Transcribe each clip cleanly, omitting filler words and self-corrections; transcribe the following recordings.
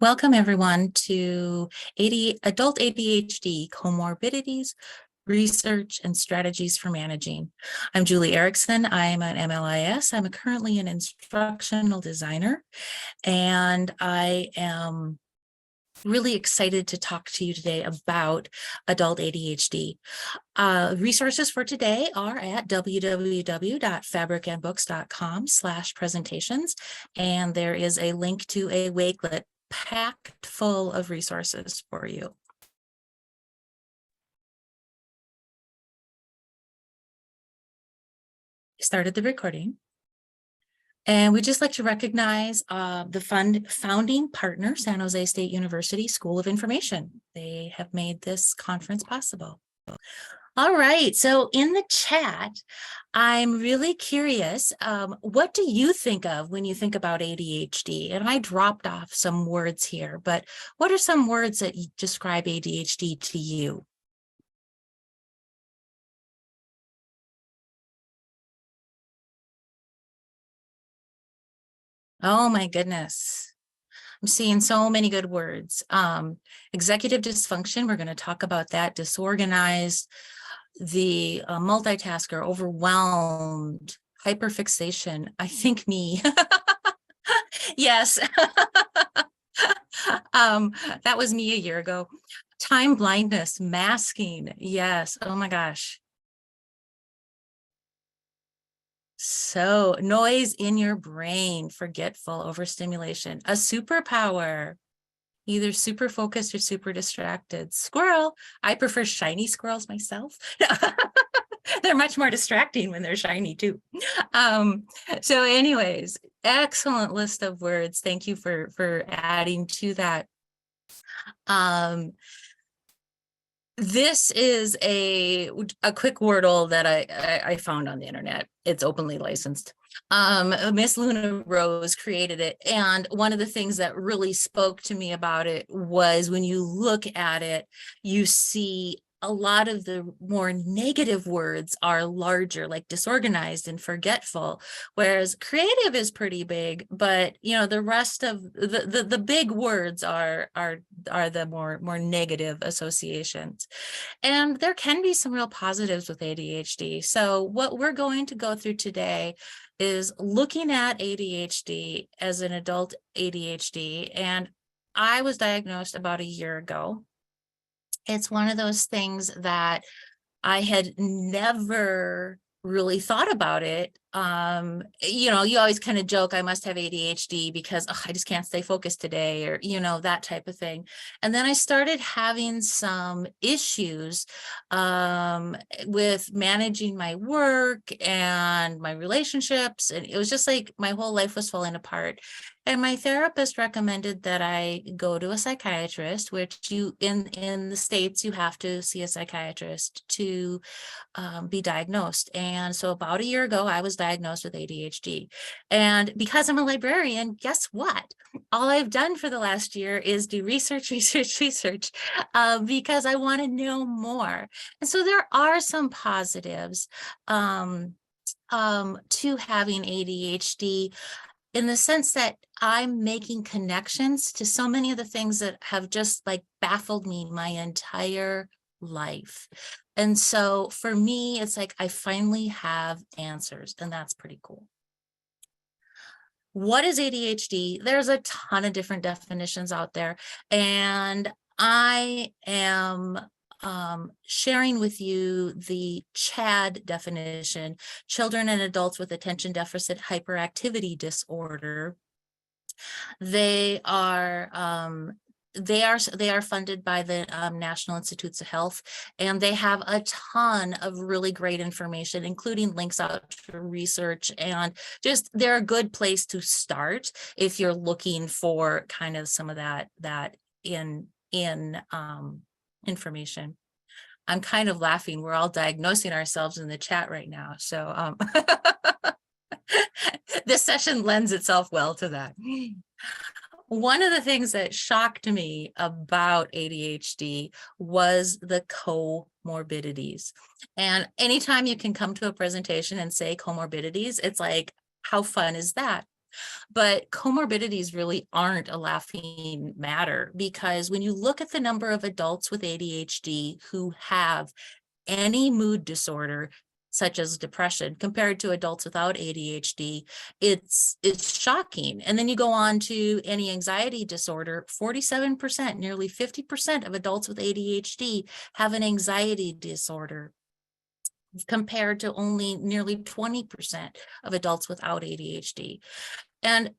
Welcome everyone to Adult ADHD Comorbidities, Research and Strategies for Managing. I'm Julie Erickson. I'm an MLIS. I'm currently an instructional designer, and I am really excited to talk to you today about adult ADHD. Resources for today are at www.fabricandbooks.com/presentations, and there is a link to a Wakelet packed full of resources for you. Started the recording. And we'd just like to recognize the founding partner, San Jose State University School of Information. They have made this conference possible. All right, so in the chat, I'm really curious, what do you think of when you think about ADHD? And I dropped off some words here, but what are some words that describe ADHD to you? Oh my goodness. I'm seeing so many good words. Executive dysfunction, we're going to talk about that. Disorganized, the multitasker, overwhelmed, hyperfixation. I think me. Yes. That was me a year ago. Time blindness, masking. Yes. Oh my gosh. So noise in your brain, forgetful, overstimulation, a superpower, either super focused or super distracted. Squirrel. I prefer shiny squirrels myself. They're much more distracting when they're shiny too. So anyways, excellent list of words. Thank you for adding to that. This is a quick wordle that I found on the internet. It's openly licensed. Miss Luna Rose created it. And one of the things that really spoke to me about it was when you look at it, you see a lot of the more negative words are larger, like disorganized and forgetful, whereas creative is pretty big, but you know, the rest of the big words are the more negative associations. And there can be some real positives with ADHD. So what we're going to go through today is looking at ADHD as an adult ADHD. And I was diagnosed about a year ago. It's one of those things that I had never really thought about it. You know, you always kind of joke, I must have ADHD because I just can't stay focused today, or, you know, that type of thing. And then I started having some issues with managing my work and my relationships. And it was just like my whole life was falling apart. And my therapist recommended that I go to a psychiatrist, which in the States, you have to see a psychiatrist to be diagnosed. And so about a year ago, I was diagnosed with ADHD. And because I'm a librarian, guess what? All I've done for the last year is do research, because I want to know more. And so there are some positives to having ADHD, in the sense that I'm making connections to so many of the things that have just like baffled me my entire life. And so for me, it's like I finally have answers, and that's pretty cool. What is ADHD? There's a ton of different definitions out there, and I am sharing with you the CHAD definition, children and adults with attention deficit hyperactivity disorder. They are funded by the National Institutes of Health, and they have a ton of really great information, including links out to research, and just they're a good place to start if you're looking for kind of some of that in information. I'm kind of laughing. We're all diagnosing ourselves in the chat right now. So this session lends itself well to that. One of the things that shocked me about ADHD was the comorbidities. And anytime you can come to a presentation and say comorbidities, it's like, how fun is that? But comorbidities really aren't a laughing matter, because when you look at the number of adults with ADHD who have any mood disorder, such as depression, compared to adults without ADHD, it's shocking. And then you go on to any anxiety disorder, 47%, nearly 50% of adults with ADHD have an anxiety disorder, compared to only nearly 20% of adults without ADHD. And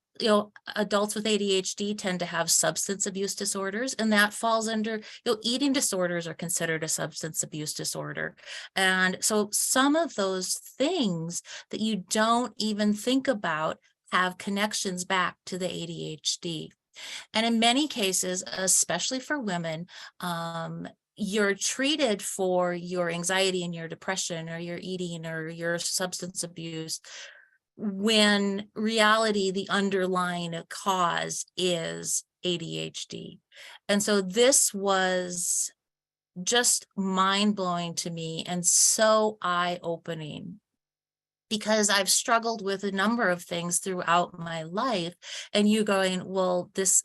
adults with ADHD tend to have substance abuse disorders, and that falls under, eating disorders are considered a substance abuse disorder. And so some of those things that you don't even think about have connections back to the ADHD. And in many cases, especially for women, you're treated for your anxiety and your depression or your eating or your substance abuse, when reality, the underlying cause is ADHD. And so this was just mind-blowing to me and so eye-opening, because I've struggled with a number of things throughout my life, and you going, well, this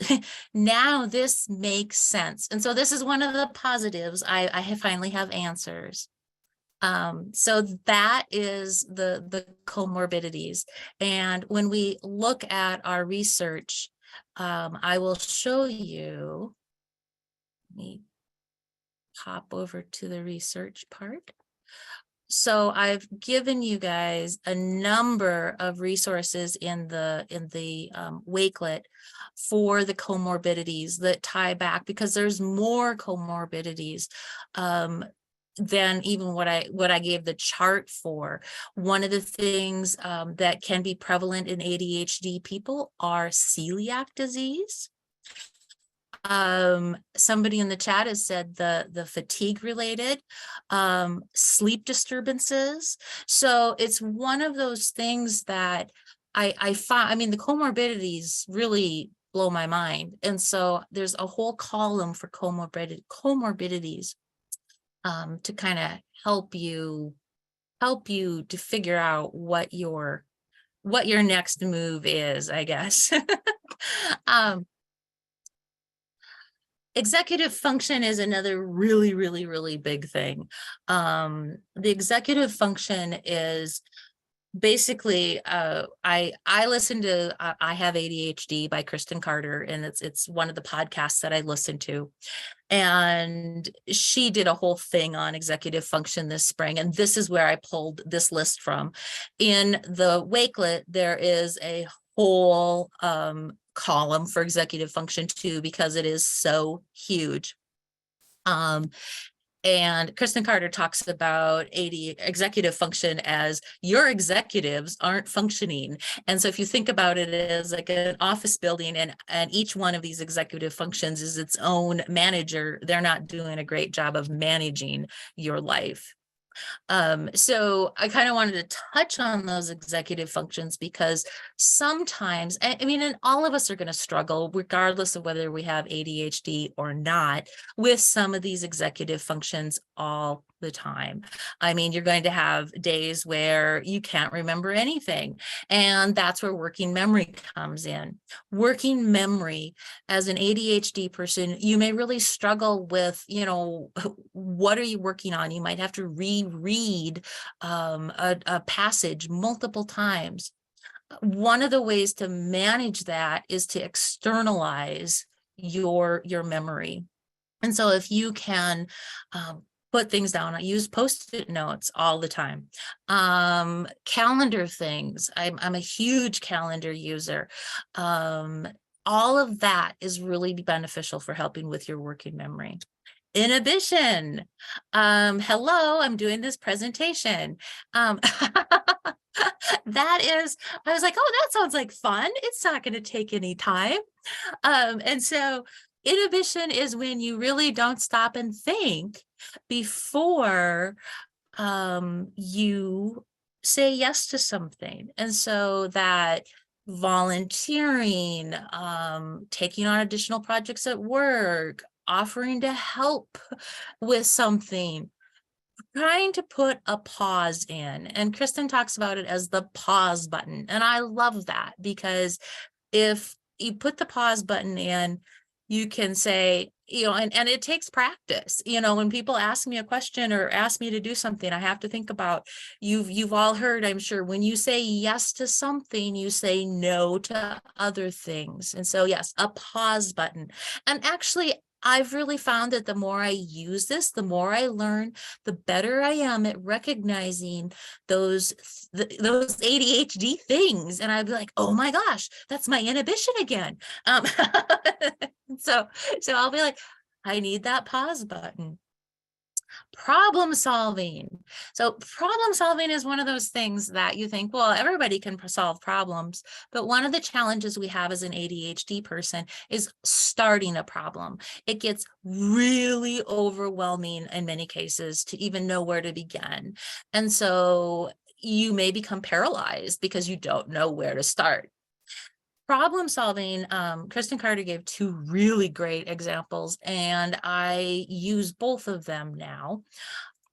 now this makes sense. And so this is one of the positives. I finally have answers. So that is the comorbidities. And when we look at our research, I will show you, let me hop over to the research part. So I've given you guys a number of resources in the Wakelet for the comorbidities that tie back, because there's more comorbidities than even what I gave the chart for. One of the things that can be prevalent in ADHD people are celiac disease. Somebody in the chat has said the fatigue related, sleep disturbances. So it's one of those things that I find, I mean, the comorbidities really blow my mind. And so there's a whole column for comorbidities to kind of help you to figure out what your next move is, I guess. Executive function is another really, really, really big thing. The executive function is basically, I listen to I Have ADHD by Kristen Carter, and it's one of the podcasts that I listen to. And she did a whole thing on executive function this spring, and this is where I pulled this list from. In the Wakelet, there is a whole column for executive function too, because it is so huge. And Kristen Carter talks about executive function as your executives aren't functioning. And so if you think about it as like an office building, and each one of these executive functions is its own manager, they're not doing a great job of managing your life. So I kind of wanted to touch on those executive functions, because sometimes, I mean, and all of us are going to struggle, regardless of whether we have ADHD or not, with some of these executive functions all the time. I mean, you're going to have days where you can't remember anything, and that's where working memory comes in. Working memory, as an ADHD person, you may really struggle with, what are you working on? You might have to reread a passage multiple times. One of the ways to manage that is to externalize your memory. And so if you can put things down, I use Post-it notes all the time. Calendar things, I'm a huge calendar user. All of that is really beneficial for helping with your working memory. Inhibition. Hello, I'm doing this presentation. That is, I was like, oh, that sounds like fun. It's not going to take any time. And so inhibition is when you really don't stop and think before you say yes to something. And so that volunteering, taking on additional projects at work, offering to help with something, trying to put a pause in. And Kristen talks about it as the pause button. And I love that, because if you put the pause button in, you can say, and it takes practice. When people ask me a question or ask me to do something, I have to think about, you've all heard, I'm sure, when you say yes to something, you say no to other things. And so, yes, a pause button. And actually, I've really found that the more I use this, the more I learn, the better I am at recognizing those ADHD things. And I'd be like, oh my gosh, that's my inhibition again. So I'll be like, I need that pause button. Problem solving. So problem solving is one of those things that you think, well, everybody can solve problems. But one of the challenges we have as an ADHD person is starting a problem. It gets really overwhelming in many cases to even know where to begin. And so you may become paralyzed because you don't know where to start. Problem solving, Kristen Carter gave two really great examples, and I use both of them now.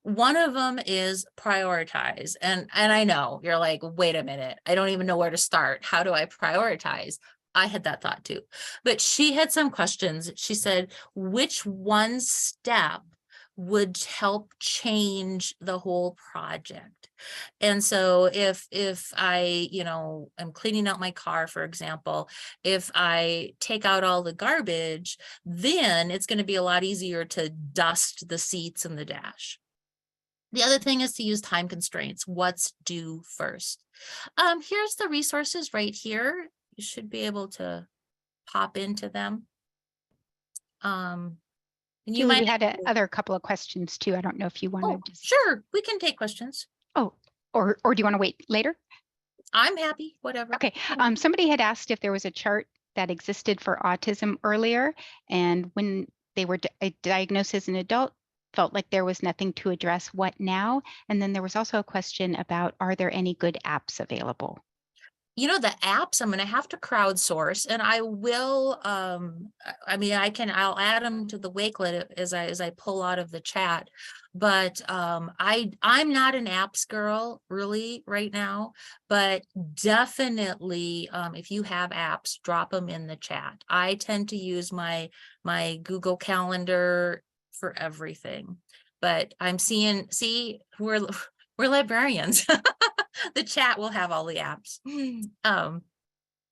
One of them is prioritize. And I know you're like, wait a minute, I don't even know where to start. How do I prioritize? I had that thought too. But she had some questions. She said, which one step would help change the whole project? And so if I, am cleaning out my car, for example, if I take out all the garbage, then it's going to be a lot easier to dust the seats and the dash. The other thing is to use time constraints. What's due first? Here's the resources right here. You should be able to pop into them. And you Julie, might we had a other couple of questions too. I don't know if you want to just. Sure, we can take questions. Oh, or do you want to wait later? I'm happy, whatever. Okay. Somebody had asked if there was a chart that existed for autism earlier, and when they were diagnosed as an adult, felt like there was nothing to address. What now? And then there was also a question about, are there any good apps available? The apps, I'm going to have to crowdsource, and I will, I'll add them to the Wakelet as I pull out of the chat. But I'm not an apps girl really right now, but definitely if you have apps, drop them in the chat. I tend to use my Google Calendar for everything, but I'm we're librarians. The chat will have all the apps.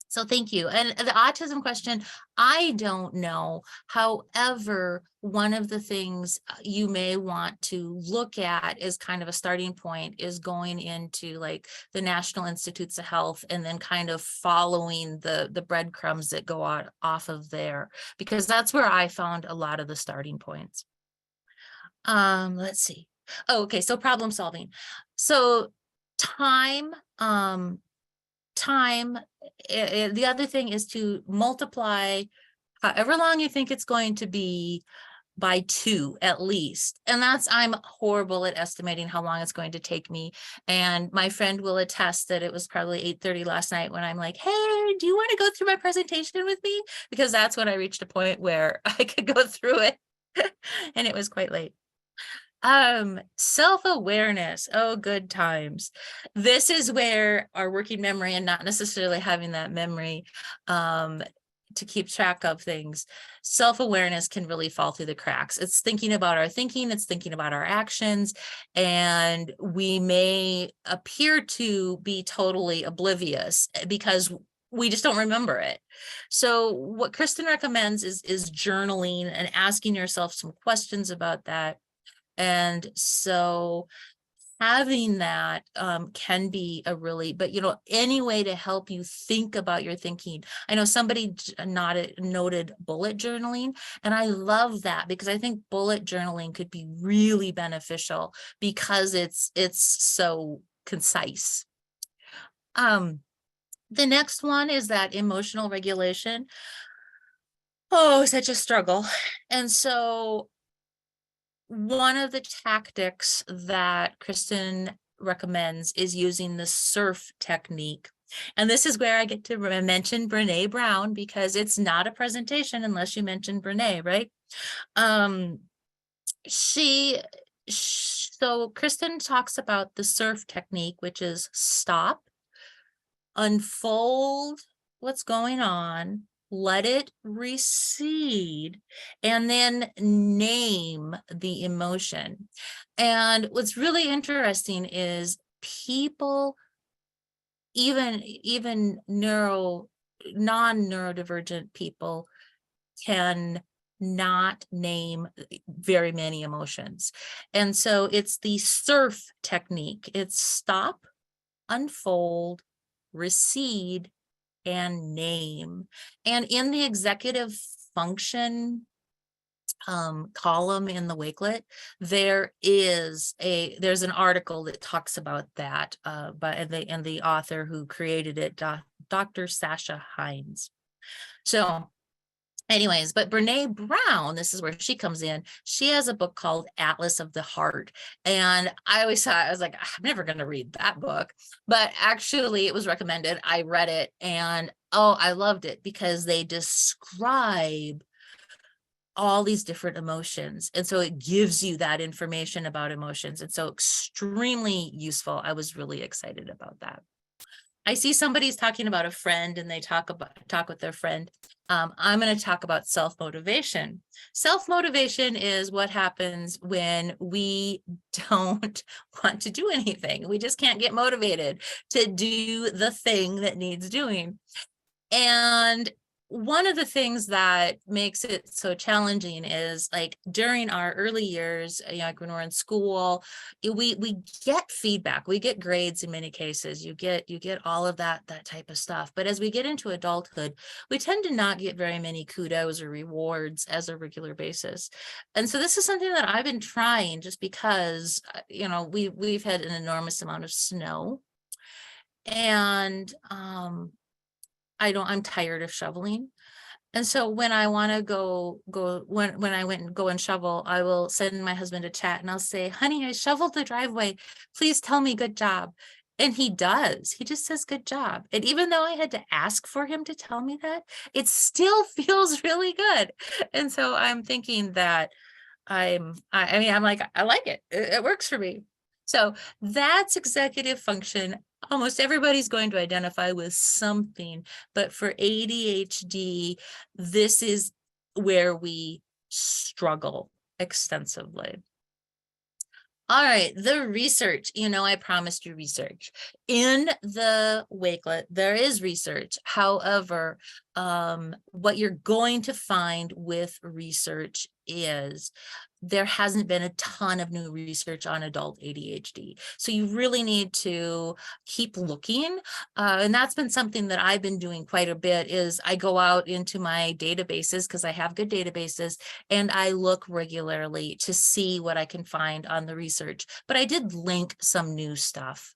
So thank you. And the autism question, I don't know. However, one of the things you may want to look at is kind of a starting point is going into like the National Institutes of Health and then kind of following the breadcrumbs that go out off of there, because that's where I found a lot of the starting points. Let's see. Oh, okay. So problem solving. So time, the other thing is to multiply however long you think it's going to be by 2 at least. And I'm horrible at estimating how long it's going to take me. And my friend will attest that it was probably 8:30 last night when I'm like, hey, do you want to go through my presentation with me? Because that's when I reached a point where I could go through it. And it was quite late. Self-awareness. Oh, good times. This is where our working memory and not necessarily having that memory to keep track of things. Self-awareness can really fall through the cracks. It's thinking about our thinking, it's thinking about our actions, and we may appear to be totally oblivious because we just don't remember it. So what Kristen recommends is journaling and asking yourself some questions about that. And so having that can be a really, but any way to help you think about your thinking. I know somebody noted bullet journaling, and I love that because I think bullet journaling could be really beneficial because it's so concise. The next one is that emotional regulation. Oh, such a struggle. And so one of the tactics that Kristen recommends is using the SURF technique. And this is where I get to mention Brene Brown, because it's not a presentation unless you mention Brene, right? She So Kristen talks about the surf technique, which is stop, unfold what's going on, let it recede, and then name the emotion. And what's really interesting is people, even non-neurodivergent people, can not name very many emotions. And so it's the surf technique. It's stop, unfold, recede, and name. And in the executive function column in the Wakelet, there's an article that talks about that and the author who created it, Dr. Sasha Hines. So anyways, but Brene Brown, this is where she comes in. She has a book called Atlas of the Heart. And I always thought, I was like, I'm never going to read that book. But actually, it was recommended. I read it and oh, I loved it because they describe all these different emotions. And so it gives you that information about emotions. And so extremely useful. I was really excited about that. I see somebody's talking about a friend and they talk with their friend. I'm going to talk about self-motivation. Self-motivation is what happens when we don't want to do anything. We just can't get motivated to do the thing that needs doing. And one of the things that makes it so challenging is like during our early years, like when we're in school, we get feedback, we get grades in many cases, you get all of that type of stuff. But as we get into adulthood, we tend to not get very many kudos or rewards as a regular basis. And so this is something that I've been trying just because, we've had an enormous amount of snow. And I'm tired of shoveling. And so when I want to when I went and go and shovel, I will send my husband a chat and I'll say, honey, I shoveled the driveway. Please tell me good job. And he does. He just says good job. And even though I had to ask for him to tell me that, it still feels really good. And so I'm thinking that I'm like, I like it. It works for me. So that's executive function. Almost everybody's going to identify with something, but for ADHD, this is where we struggle extensively. All right, the research, I promised you research. In the Wakelet, there is research. However, what you're going to find with research is there hasn't been a ton of new research on adult ADHD. So you really need to keep looking. And that's been something that I've been doing quite a bit is I go out into my databases because I have good databases and I look regularly to see what I can find on the research. But I did link some new stuff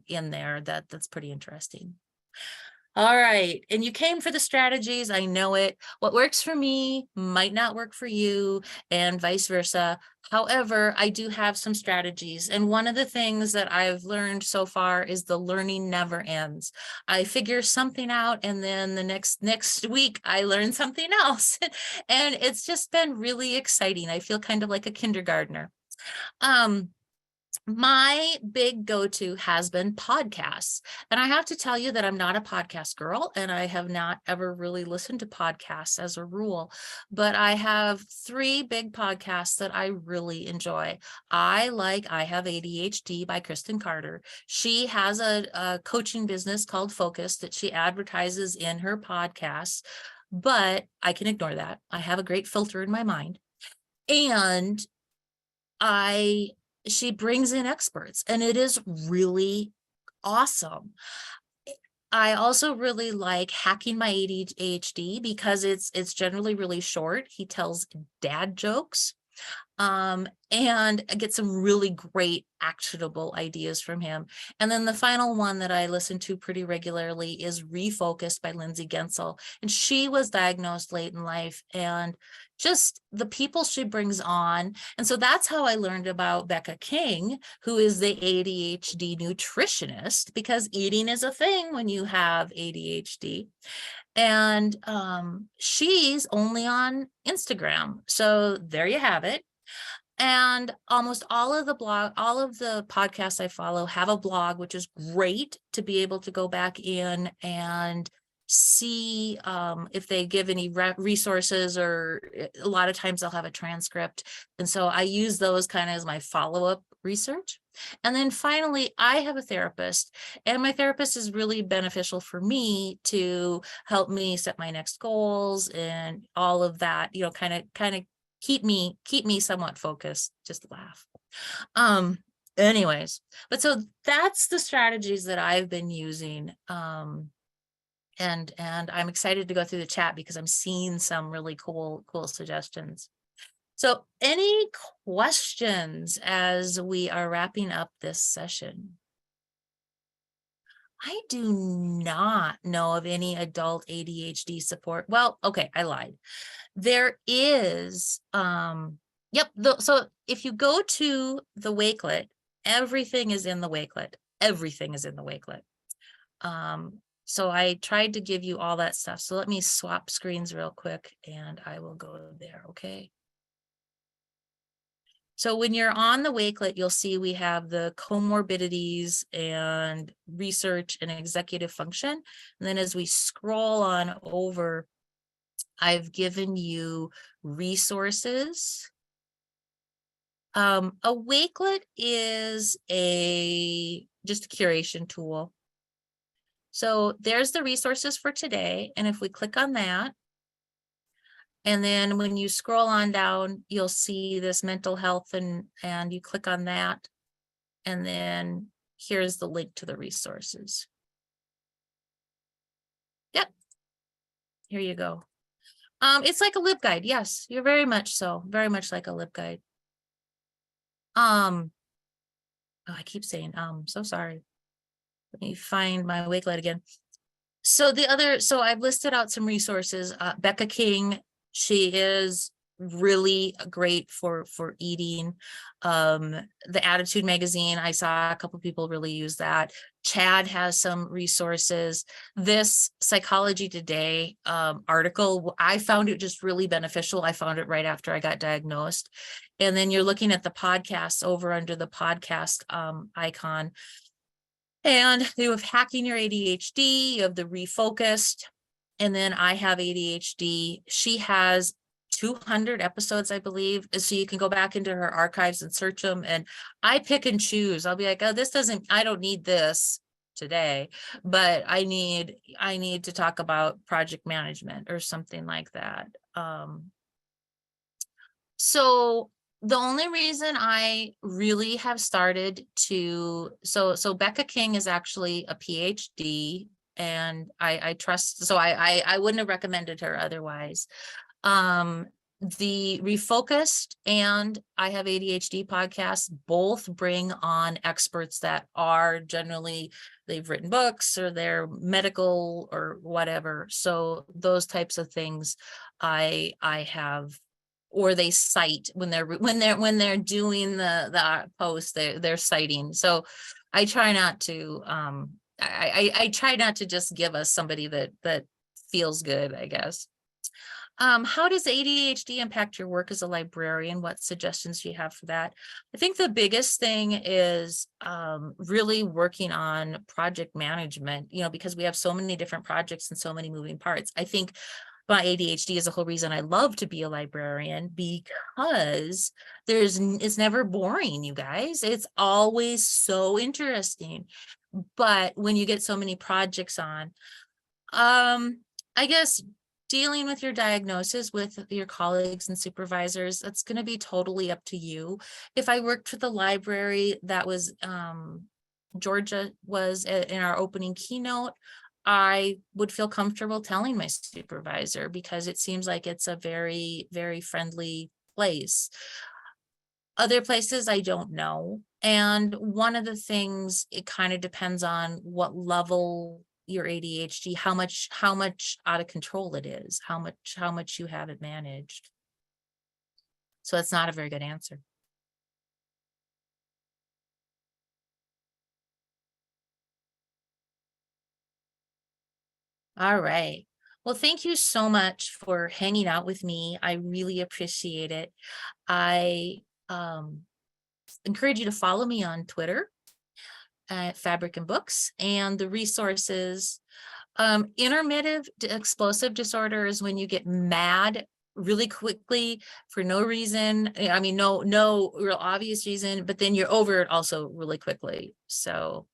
in there that's pretty interesting. All right. And you came for the strategies. I know it. What works for me might not work for you and vice versa. However, I do have some strategies. And one of the things that I've learned so far is the learning never ends. I figure something out and then the next week I learn something else. And it's just been really exciting. I feel kind of like a kindergartner. My big go-to has been podcasts. And I have to tell you that I'm not a podcast girl and I have not ever really listened to podcasts as a rule, but I have 3 big podcasts that I really enjoy. I Have ADHD by Kristen Carter. She has a coaching business called Focus that she advertises in her podcasts, but I can ignore that. I have a great filter in my mind. And she brings in experts and it is really awesome. I also really like Hacking My ADHD because it's generally really short. He tells dad jokes and I get some really great actionable ideas from him. And then the final one that I listen to pretty regularly is Refocused by Lindsay Gensel. And she was diagnosed late in life and just the people she brings on. And so that's how I learned about Becca King, who is the ADHD nutritionist, because eating is a thing when you have ADHD. And she's only on Instagram. So there you have it. And almost all of the podcasts I follow have a blog, which is great to be able to go back in and see if they give any resources, or a lot of times they'll have a transcript. And so I use those kind of as my follow-up research. And then finally, I have a therapist, and my therapist is really beneficial for me to help me set my next goals and all of that, kind of keep me somewhat focused. Just laugh. Anyways, but so that's the strategies that I've been using. And I'm excited to go through the chat because I'm seeing some really cool suggestions. So any questions as we are wrapping up this session? I do not know of any adult ADHD support. Well, okay, I lied. There is, so if you go to the Wakelet, everything is in the Wakelet. Everything is in the Wakelet. So I tried to give you all that stuff. So let me swap screens real quick and I will go there, okay? So when you're on the Wakelet, you'll see we have the comorbidities and research and executive function. And then as we scroll on over, I've given you resources. A Wakelet is just a curation tool. So there's the resources for today. And if we click on that, and then when you scroll on down, you'll see this mental health, and you click on that. And then here's the link to the resources. Yep. Here you go. It's like a LibGuide. Yes, you're very much so. Very much like a LibGuide. Oh, I keep saying, so sorry. Let me find my Wakelet again. So I've listed out some resources. Becca King, she is really great for eating. The Attitude magazine, I saw a couple people really use that. Chad has some resources. This Psychology Today article, I found it just really beneficial. I found it right after I got diagnosed. And then you're looking at the podcasts over under the podcast icon. And you have Hacking Your ADHD, you have the Refocused, and then I Have ADHD. She has 200 episodes, I believe. So you can go back into her archives and search them. And I pick and choose. I'll be like, oh, I don't need this today, but I need to talk about project management or something like that. So the only reason I really have started to, so Becca King is actually a PhD, and I trust, so I wouldn't have recommended her otherwise. The Refocused and I Have ADHD podcasts both bring on experts that are generally, they've written books or they're medical or whatever. So those types of things I have, or they cite when they're doing the post, they're citing. So I try not to I try not to just give us somebody that feels good, I guess. How does ADHD impact your work as a librarian? What suggestions do you have for that? I think the biggest thing is really working on project management, because we have so many different projects and so many moving parts. I think my ADHD is the whole reason I love to be a librarian, because it's never boring, you guys. It's always so interesting. But when you get so many projects on, I guess dealing with your diagnosis with your colleagues and supervisors, that's going to be totally up to you. If I worked for the library, that was Georgia was in our opening keynote, I would feel comfortable telling my supervisor, because it seems like it's a very, very friendly place. Other places I don't know. And one of the things, it kind of depends on what level your ADHD, how much out of control it is, how much you have it managed. So that's not a very good answer. All right. Well, thank you so much for hanging out with me. I really appreciate it. I encourage you to follow me on Twitter at Fabric and Books, and the resources. Intermittent explosive disorder is when you get mad really quickly for no reason. I mean, no real obvious reason, but then you're over it also really quickly. So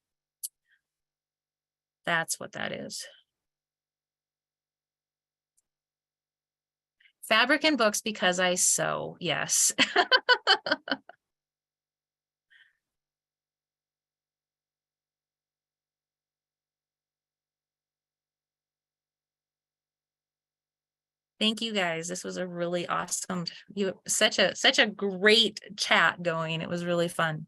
that's what that is. Fabric and Books because I sew, yes. Thank you guys. This was a really awesome, such a great chat going. It was really fun.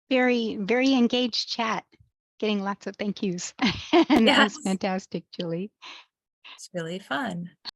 Very, very engaged chat, getting lots of thank yous. And that was Yes, fantastic, Julie. it's really fun.